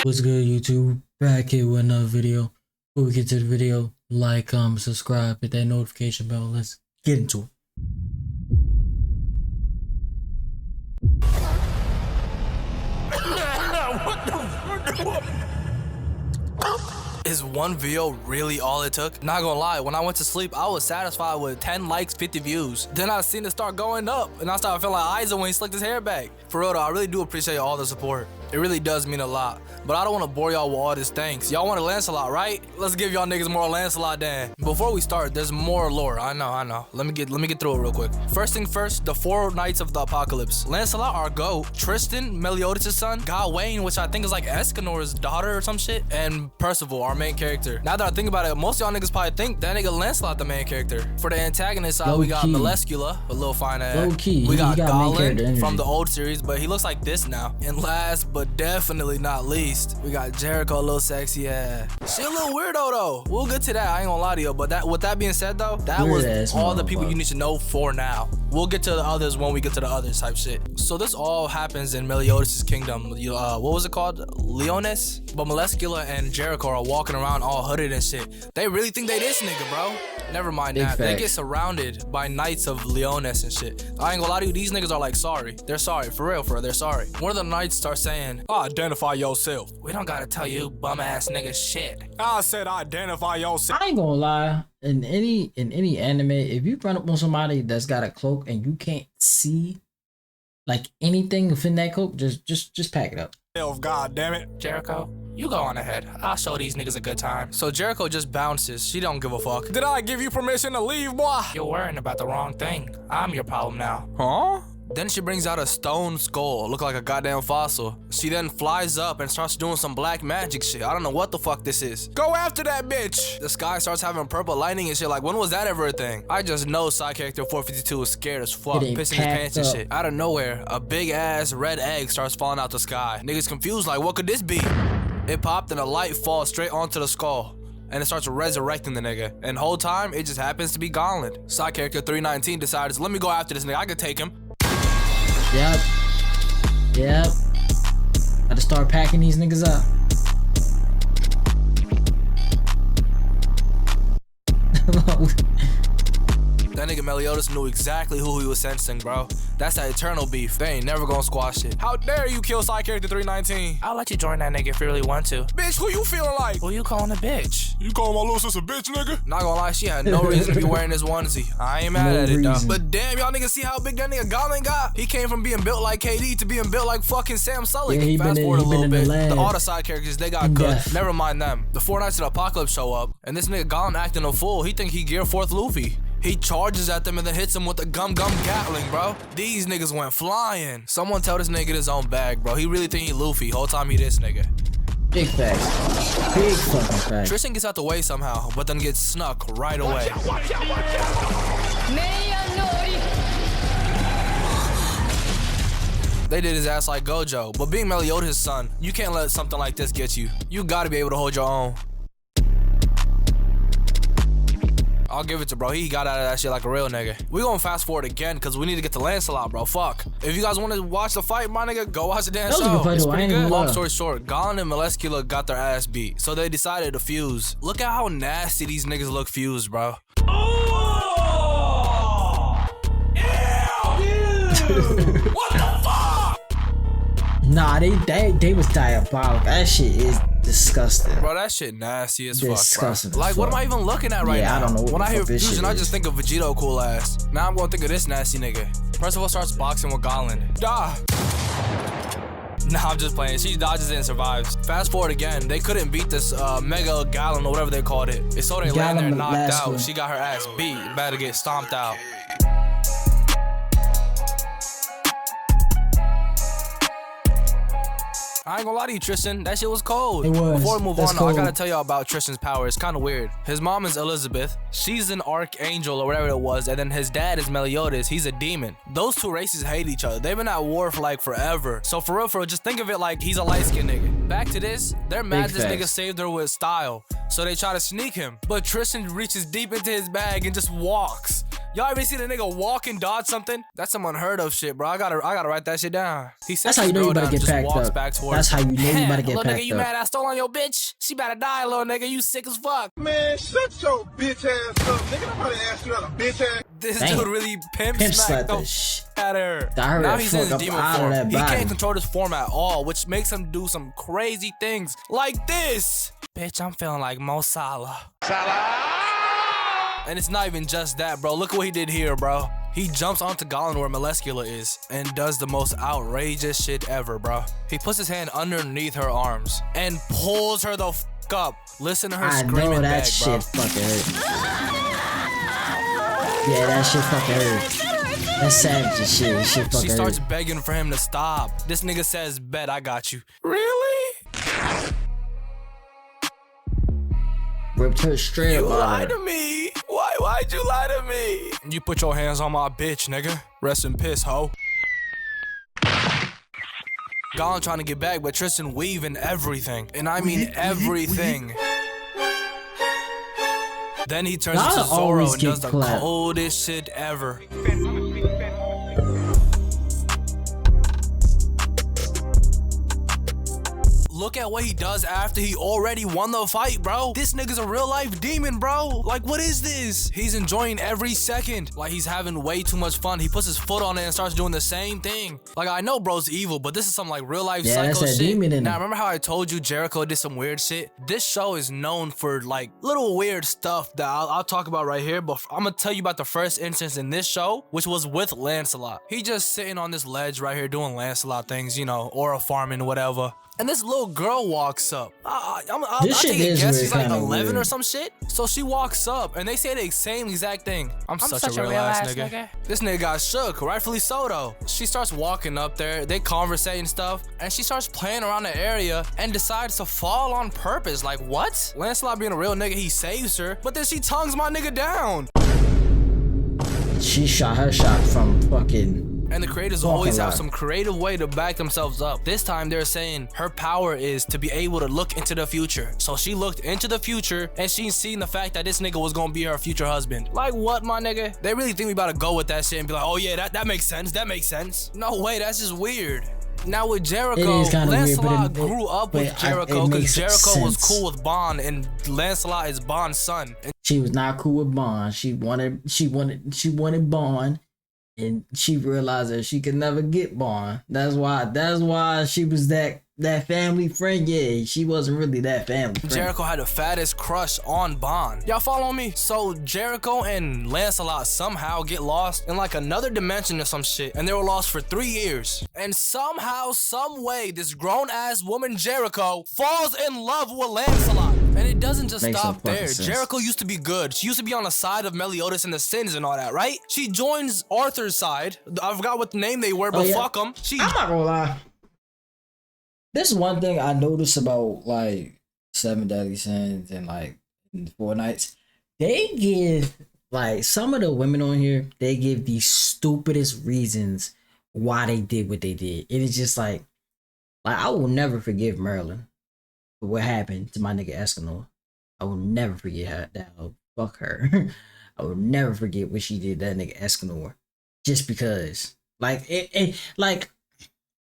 What's good, YouTube? Back here with another video. Before we get to the video, like, comment, subscribe, hit that notification bell. Let's get into it. Is one video really all it took? Not gonna lie, when I went to sleep, I was satisfied with 10 likes, 50 views. Then I seen it start going up, and I started feeling like Isaac when he slicked his hair back. For real though, I really do appreciate all the support. It really does mean a lot. But I don't want to bore y'all with all this thanks. Y'all want a Lancelot, right? Let's give y'all niggas more Lancelot then. Before we start, there's more lore. I know. Let me get through it real quick. First thing first, the 4 Knights of the Apocalypse. Lancelot, our GOAT. Tristan, Meliodas' son. Gawain, which I think is like Escanor's daughter or some shit. And Percival, our main character. Now that I think about it, most of y'all niggas probably think that nigga Lancelot the main character. For the antagonist side, we got Melescula, a little fine ass. Low key. We got Gollin from the old series, but he looks like this now. And last but definitely not least, we got Jericho, a little sexy ass. She a little weirdo though. We'll get to that. I ain't gonna lie to you, but with that being said though, that was all the people you need to know for now. We'll get to the others when we get to the others type shit. So this all happens in Meliodas' kingdom. What was it called? Leonis? But Melescula and Jericho are walking around all hooded and shit. They really think they this nigga, bro. Never mind that. They get surrounded by knights of Leonis and shit. I ain't gonna lie to you, these niggas are like sorry. They're sorry, for real, they're sorry. One of the knights starts saying, identify yourself. We don't gotta tell you bum ass nigga shit. I said identify yourself. I ain't gonna lie. In any anime, if you run up on somebody that's got a cloak and you can't see like anything within that cloak, just pack it up. God damn it. Jericho, you go on ahead. I'll show these niggas a good time. So Jericho just bounces. She don't give a fuck. Did I give you permission to leave, boy? You're worrying about the wrong thing. I'm your problem now. Huh? Then she brings out a stone skull, look like a goddamn fossil. She then flies up and starts doing some black magic shit. I don't know what the fuck this is. Go after that bitch! The sky starts having purple lightning and shit. Like, when was that ever a thing? I just know side character 452 was scared as fuck, pissing his pants and shit. Out of nowhere, a big ass red egg starts falling out the sky. Niggas confused, like, what could this be? It popped and a light falls straight onto the skull. And it starts resurrecting the nigga. And the whole time, it just happens to be Gollin. Side character 319 decides, let me go after this nigga. I could take him. Yep. Gotta start packing these niggas up. That nigga Meliodas knew exactly who he was sensing, bro. That's that eternal beef. They ain't never gonna squash it. How dare you kill side character 319? I'll let you join that nigga if you really want to. Bitch, who you feeling like? Who you calling a bitch? You calling my little sis a bitch, nigga? Not gonna lie, she had no reason to be wearing this onesie. I ain't mad at it, though. But damn, y'all niggas see how big that nigga Gollin got? He came from being built like KD to being built like fucking Sam Sully. Yeah, fast forward a little bit. The other side characters, they got cooked. Never mind them. The 4 Knights of the Apocalypse show up, and this nigga Gollin acting a fool. He think he Gear 4th Luffy. He charges at them and then hits him with a gum Gatling, bro. These niggas went flying. Someone tell this nigga his own bag, bro. He really think he Luffy. Whole time he this nigga. Big facts. Big fucking facts. Tristan gets out the way somehow, but then gets snuck right away. Watch out. They did his ass like Gojo, but being Meliodas' son, you can't let something like this get you. You gotta be able to hold your own. I'll give it to bro. He got out of that shit like a real nigga. We gonna fast forward again because we need to get to Lancelot, bro. Fuck. If you guys want to watch the fight, my nigga, go watch the damn show. It's pretty good. Long story short, Gollin and Melescula got their ass beat, so they decided to fuse. Look at how nasty these niggas look fused, bro. Oh! Ew! What the fuck? Nah, they was diabolical. That shit is disgusting. Bro, that shit nasty as disgusting fuck, bro. Like, what am I even looking at right now? I don't know. When I hear fusion, I just think of Vegito cool ass. Now I'm gonna think of this nasty nigga. Percival starts boxing with Gollin. Nah, I'm just playing. She dodges it and survives. Fast forward again. They couldn't beat this Mega Gollin or whatever they called it. It's so they land there and knocked out. She got her ass beat. About to get stomped out. I ain't gonna lie to you, Tristan. That shit was cold. It was. Before we move on, I gotta tell y'all about Tristan's power. It's kind of weird. His mom is Elizabeth. She's an archangel or whatever it was. And then his dad is Meliodas. He's a demon. Those two races hate each other. They've been at war for like forever. So for real, just think of it like he's a light-skinned nigga. Back to this, they're mad this nigga saved her with style. So they try to sneak him. But Tristan reaches deep into his bag and just walks. Y'all ever seen a nigga walk and dodge something? That's some unheard of shit, bro. I gotta write that shit down. He That's how you know you better get packed up. That's how you know you better get packed up. Little nigga, you mad I stole on your bitch? She better die, little nigga. You sick as fuck. Man, shut your bitch ass up, nigga. Nobody asked you out a bitch ass. This dude really pimp smacked the shit out of her. Now he's in his demon form. He can't control this form at all, which makes him do some crazy things like this. Bitch, I'm feeling like Mo Salah. And it's not even just that, bro. Look what he did here, bro. He jumps onto Gollum where Malescula is and does the most outrageous shit ever, bro. He puts his hand underneath her arms and pulls her the f up. Listen to her screaming I know that back, shit bro. fucking hurt. Yeah, that shit fucking hurt. That's savage shit. That shit fucking She starts hurt. begging for him to stop. This nigga says, bet, I got you. Really? Ripped her straight up. You lied to me. Why'd you lie to me? You put your hands on my bitch, nigga. Rest in piss, ho. Gollum trying to get back, but Tristan weaving everything. And I mean everything. Then he turns into Zorro and does the coldest shit ever. Look at what he does after he already won the fight, bro. This nigga's a real life demon, bro. Like, what is this? He's enjoying every second. Like, he's having way too much fun. He puts his foot on it and starts doing the same thing. Like, I know bro's evil, but this is some like real life psycho shit. Demon in now, remember how I told you Jericho did some weird shit? This show is known for like little weird stuff that I'll talk about right here, but I'm gonna tell you about the first instance in this show, which was with Lancelot. He just sitting on this ledge right here doing Lancelot things, you know, or a farming, whatever. And this little girl walks up. I'll take a guess she's like 11 or some shit. So she walks up and they say the same exact thing. I'm such a real ass nigga. This nigga got shook, rightfully so though. She starts walking up there, they conversate and stuff, and she starts playing around the area and decides to fall on purpose. Like, what? Lancelot being a real nigga, he saves her, but then she tongues my nigga down. She shot her shot from fucking... And the creators always have some creative way to back themselves up. This time they're saying her power is to be able to look into the future. So she looked into the future and she's seen the fact that this nigga was gonna be her future husband. Like what, my nigga? They really think we about to go with that shit and be like, oh yeah, that makes sense, that makes sense. No way, that's just weird. Now with Jericho, Lancelot grew up with Jericho because Jericho was cool with Bond and Lancelot is Bond's son. And she was not cool with Bond. She wanted Bond. And she realized that she could never get Bond. That's why she was that family friend. Yeah, she wasn't really that family friend. Jericho had the fattest crush on Bond. Y'all follow me? So Jericho and Lancelot somehow get lost in like another dimension or some shit. And they were lost for 3 years. And somehow, some way, this grown-ass woman Jericho falls in love with Lancelot. And it doesn't just stop there. Jericho used to be good. She used to be on the side of Meliodas and the Sins and all that, right? She joins Arthur's side. I forgot what the name they were, but fuck them. I'm not gonna lie. This is one thing I noticed about like Seven Deadly Sins and like Four Knights. They give like some of the women on here, they give the stupidest reasons why they did what they did. It is just like I will never forgive Merlin. What happened to my nigga Escanor. I will never forget her. Fuck her. I will never forget what she did to that nigga Escanor. Just because. Like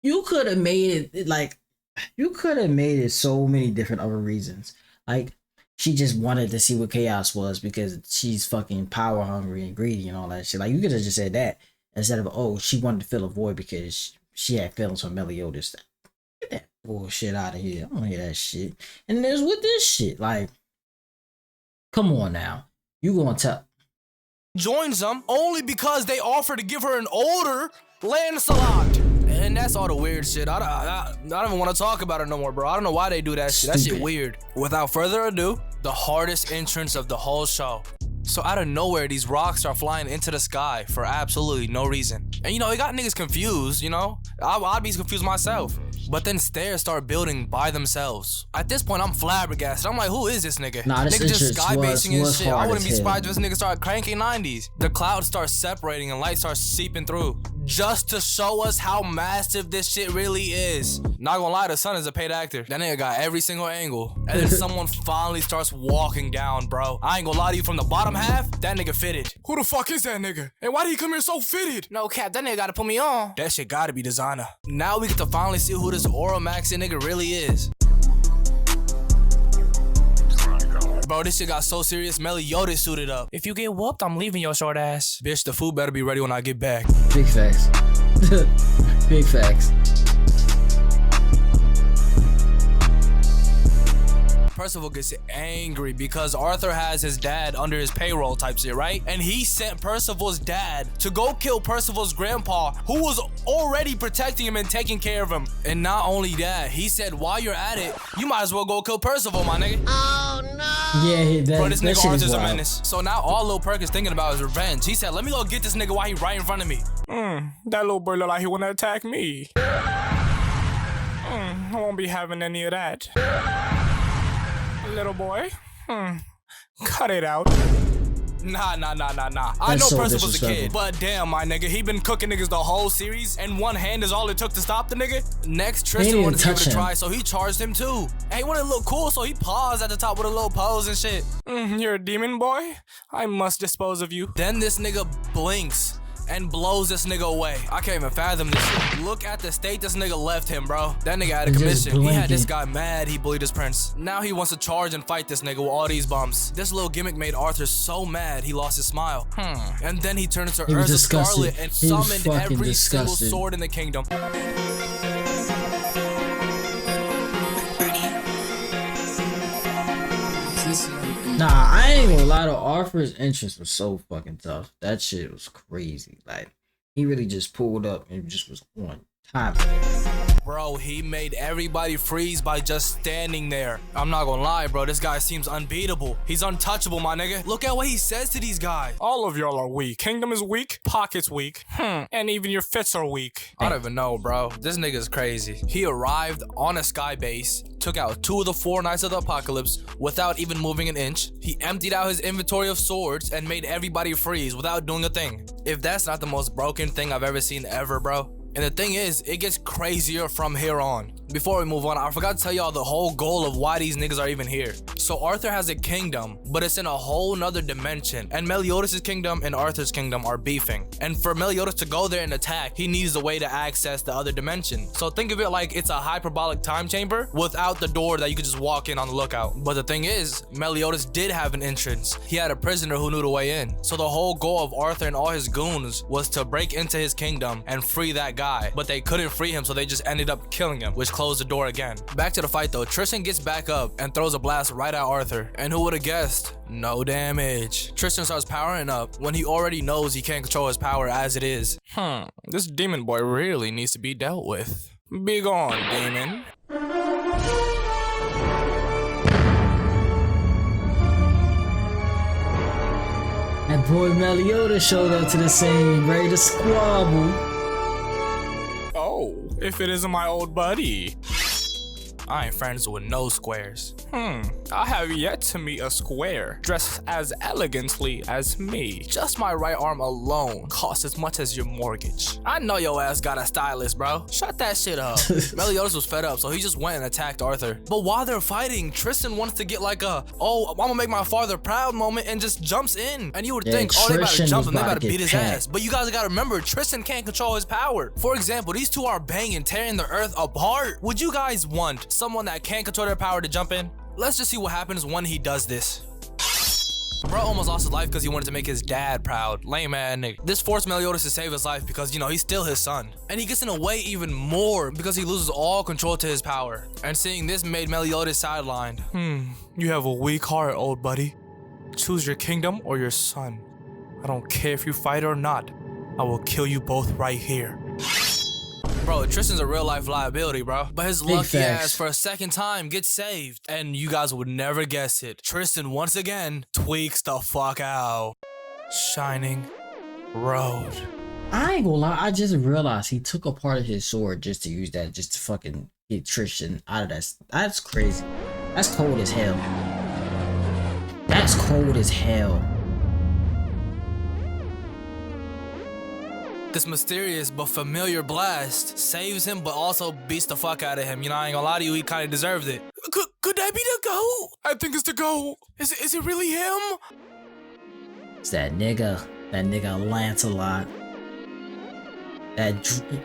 you could have made it so many different other reasons. Like she just wanted to see what chaos was because she's fucking power hungry and greedy and all that shit. Like you could have just said that instead of she wanted to fill a void because she had feelings for Meliodas. Get that bullshit out of here. I don't hear that shit. And there's with this shit. Like, come on now. You gonna tell. Joins them only because they offer to give her an older Lancelot. And that's all the weird shit. I don't even want to talk about it no more, bro. I don't know why they do that shit. That shit weird. Without further ado, the hardest entrance of the whole show. So out of nowhere, these rocks are flying into the sky for absolutely no reason. And you know, it got niggas confused, you know? I'd be confused myself. But then stairs start building by themselves. At this point, I'm flabbergasted. I'm like, who is this nigga? Nah, this nigga just skybasing and shit. I wouldn't be hell. surprised if this nigga started cranking 90s. The clouds start separating and light starts seeping through. just to show us how massive this shit really is. Not gonna lie, the son is a paid actor. That nigga got every single angle. And then someone finally starts walking down, bro. I ain't gonna lie to you, from the bottom half, that nigga fitted. Who the fuck is that nigga? And why did he come here so fitted? No cap, that nigga gotta put me on. That shit gotta be designer. Now we get to finally see who this Aura Maxing nigga really is. Bro, this shit got so serious, Meliodas suited up. If you get whooped, I'm leaving your short ass. Bitch, the food better be ready when I get back. Big facts. Big facts. Percival gets angry because Arthur has his dad under his payroll type shit, right? And he sent Percival's dad to go kill Percival's grandpa, who was already protecting him and taking care of him. And not only that, he said, while you're at it, you might as well go kill Percival, my nigga. Oh no. Yeah, bro, this nigga Arthur's a menace. So now all Lil Perk is thinking about is revenge. He said, let me go get this nigga while he right in front of me. That little boy look like he wanna attack me. I won't be having any of that. Little boy, cut it out. Nah. I know Percival's a kid, but damn, my nigga, he been cooking niggas the whole series, and one hand is all it took to stop the nigga. Next, Tristan wanted to give it a try, so he charged him too. And he wanted to look cool, so he paused at the top with a little pose and shit. You're a demon boy? I must dispose of you. Then this nigga blinks and blows this nigga away. I can't even fathom this shit. Look at the state this nigga left him, bro. That nigga had a commission. He had this guy mad he bullied his prince. Now he wants to charge and fight this nigga with all these bumps. This little gimmick made Arthur so mad he lost his smile. And then he turned into Urza Scarlet and summoned every single sword in the kingdom. Nah, I ain't gonna lie to Arthur's entrance was so fucking tough. That shit was crazy. Like, he really just pulled up and just was on top. Bro, he made everybody freeze by just standing there. I'm not gonna lie, bro. This guy seems unbeatable. He's untouchable, my nigga. Look at what he says to these guys. All of y'all are weak. Kingdom is weak. Pocket's weak. And even your fits are weak. I don't even know, bro. This nigga's crazy. He arrived on a sky base, took out 2 of the 4 Knights of the Apocalypse without even moving an inch. He emptied out his inventory of swords and made everybody freeze without doing a thing. If that's not the most broken thing I've ever seen ever, bro. And the thing is, it gets crazier from here on. Before we move on, I forgot to tell y'all the whole goal of why these niggas are even here. So Arthur has a kingdom, but it's in a whole nother dimension. And Meliodas' kingdom and Arthur's kingdom are beefing. And for Meliodas to go there and attack, he needs a way to access the other dimension. So think of it like it's a hyperbolic time chamber without the door that you could just walk in on the lookout. But the thing is, Meliodas did have an entrance. He had a prisoner who knew the way in. So the whole goal of Arthur and all his goons was to break into his kingdom and free that guy. But they couldn't free him, so they just ended up killing him, which closed the door again. Back to the fight though, Tristan gets back up and throws a blast right at Arthur. And who would have guessed? No damage. Tristan starts powering up when he already knows he can't control his power as it is. This demon boy really needs to be dealt with. Be gone, demon. That boy Meliodas showed up to the scene, ready to squabble. Oh, if it isn't my old buddy. I ain't friends with no squares. I have yet to meet a square dressed as elegantly as me. Just my right arm alone costs as much as your mortgage. I know your ass got a stylist, bro. Shut that shit up. Meliodas was fed up, so he just went and attacked Arthur. But while they're fighting, Tristan wants to get like a, oh, I'm gonna make my father proud moment and just jumps in. And you would think, oh, they about to jump him, they about to beat his ass. But you guys gotta remember, Tristan can't control his power. For example, these two are banging, tearing the earth apart. Would you guys want someone that can't control their power to jump in? Let's just see what happens when he does this. Bro almost lost his life because he wanted to make his dad proud. Lame ass nigga. This forced Meliodas to save his life because, you know, he's still his son. And he gets in a way even more because he loses all control to his power. And seeing this made Meliodas sidelined. You have a weak heart, old buddy. Choose your kingdom or your son. I don't care if you fight or not. I will kill you both right here. Bro, Tristan's a real life liability, bro. But his lucky ass for a second time gets saved. And you guys would never guess it. Tristan once again tweaks the fuck out. Shining Road. I ain't gonna lie, I just realized he took a part of his sword just to use that, just to fucking get Tristan out of that. That's crazy. That's cold as hell. That's cold as hell. This mysterious but familiar blast saves him, but also beats the fuck out of him. You know, I ain't gonna lie to you, he kind of deserved it. Could that be the GOAT? I think it's the GOAT. Is it really him? It's that nigga Lancelot.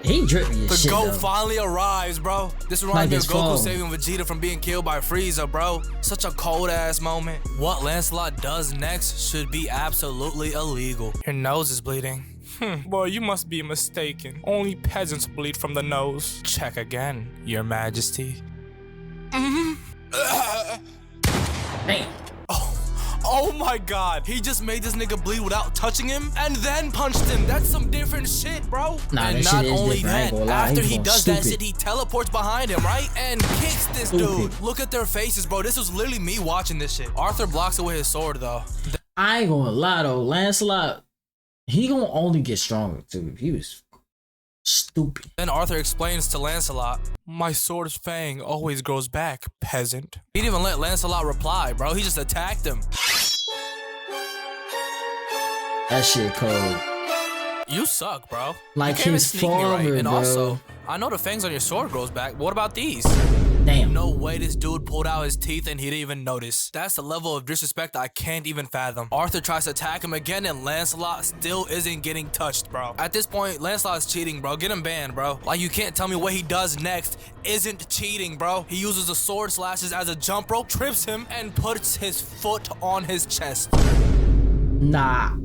He dripped me as shit, The GOAT though. finally arrives, bro. This reminds me of Goku phone. saving Vegeta from being killed by Frieza, bro. Such a cold-ass moment. What Lancelot does next should be absolutely illegal. Your nose is bleeding. Boy, you must be mistaken. Only peasants bleed from the nose. Check again, Your Majesty. Damn. Oh my god, he just made this nigga bleed without touching him and then punched him. That's some different shit, bro. Nah, and that not shit is only different. I ain't that, gonna lie. after He he going does that stupid. shit, he teleports behind him, right? And kicks this dude. Stupid. Look at their faces, bro. This was literally me watching this shit. Arthur blocks it with his sword, though. I ain't gonna lie though, Lancelot, he gonna only get stronger too. He was stupid. Then Arthur explains to Lancelot, my sword's fang always grows back, peasant. He didn't even let Lancelot reply, bro. He just attacked him. That shit cold. You suck, bro. Like you can't his even sneak me father, And bro. also, I know the fangs on your sword grows back, but what about these? Damn. No way this dude pulled out his teeth and he didn't even notice. That's the level of disrespect I can't even fathom. Arthur tries to attack him again and Lancelot still isn't getting touched, bro. At this point, Lancelot's cheating, bro. Get him banned, bro. Like, you can't tell me what he does next isn't cheating, bro. He uses the sword slashes as a jump rope, trips him, and puts his foot on his chest. Nah.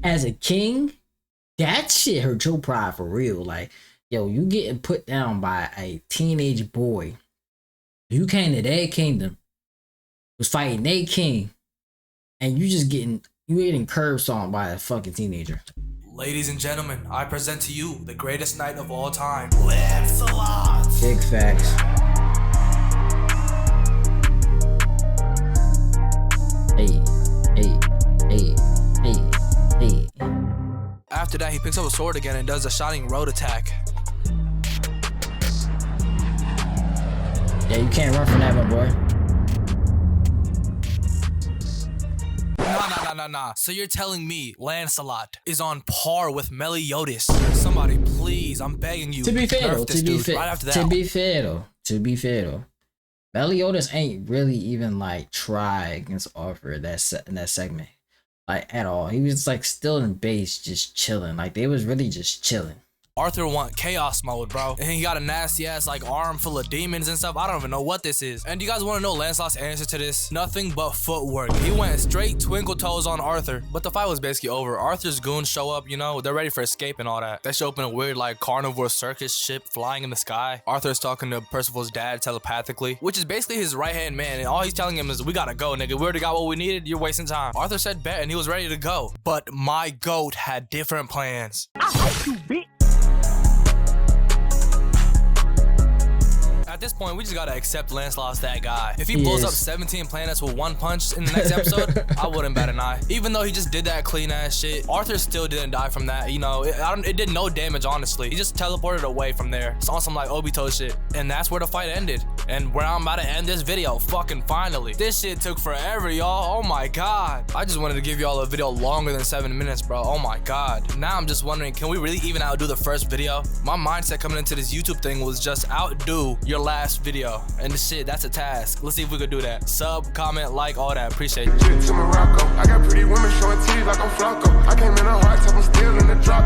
As a king, that shit hurt your pride for real. Like, yo, you getting put down by a teenage boy. You came to their kingdom, was fighting their king, and you getting curb stomped by a fucking teenager. Ladies and gentlemen, I present to you the greatest knight of all time, Lancelot. Big facts. Hey. After that, he picks up a sword again and does a shining road attack. Yeah, you can't run from that one, boy. Nah. So you're telling me Lancelot is on par with Meliodas? Somebody, please, I'm begging you. To be fair nerf though, this dude right after that. to be fair though, Meliodas ain't really even like try against Arthur in that segment, like at all. He was like still in base, just chilling. Like they was really just chilling. Arthur want chaos mode, bro. And he got a nasty ass like arm full of demons and stuff. I don't even know what this is. And do you guys want to know Lancelot's answer to this? Nothing but footwork. He went straight twinkle toes on Arthur. But the fight was basically over. Arthur's goons show up, you know, they're ready for escape and all that. They show up in a weird like carnivore circus ship flying in the sky. Arthur's talking to Percival's dad telepathically, which is basically his right hand man. And all he's telling him is, we gotta go, nigga. We already got what we needed. You're wasting time. Arthur said bet and he was ready to go. But my goat had different plans. I hope you bitch. At this point, we just gotta accept Lancelot's that guy. If he blows up 17 planets with one punch in the next episode, I wouldn't bat an eye. Even though he just did that clean ass shit, Arthur still didn't die from that. You know, it did no damage, honestly. He just teleported away from there. It's on some like Obito shit. And that's where the fight ended. And where I'm about to end this video, fucking finally. This shit took forever, y'all. Oh my god. I just wanted to give y'all a video longer than 7 minutes, bro. Oh my god. Now I'm just wondering, can we really even outdo the first video? My mindset coming into this YouTube thing was just outdo your last video, and the shit, that's a task. Let's see if we could do that. Sub, comment, like, all that. Appreciate it. To Morocco, I got pretty women showing titties like I'm Flacco. I came in a hard top, I'm still in the drop.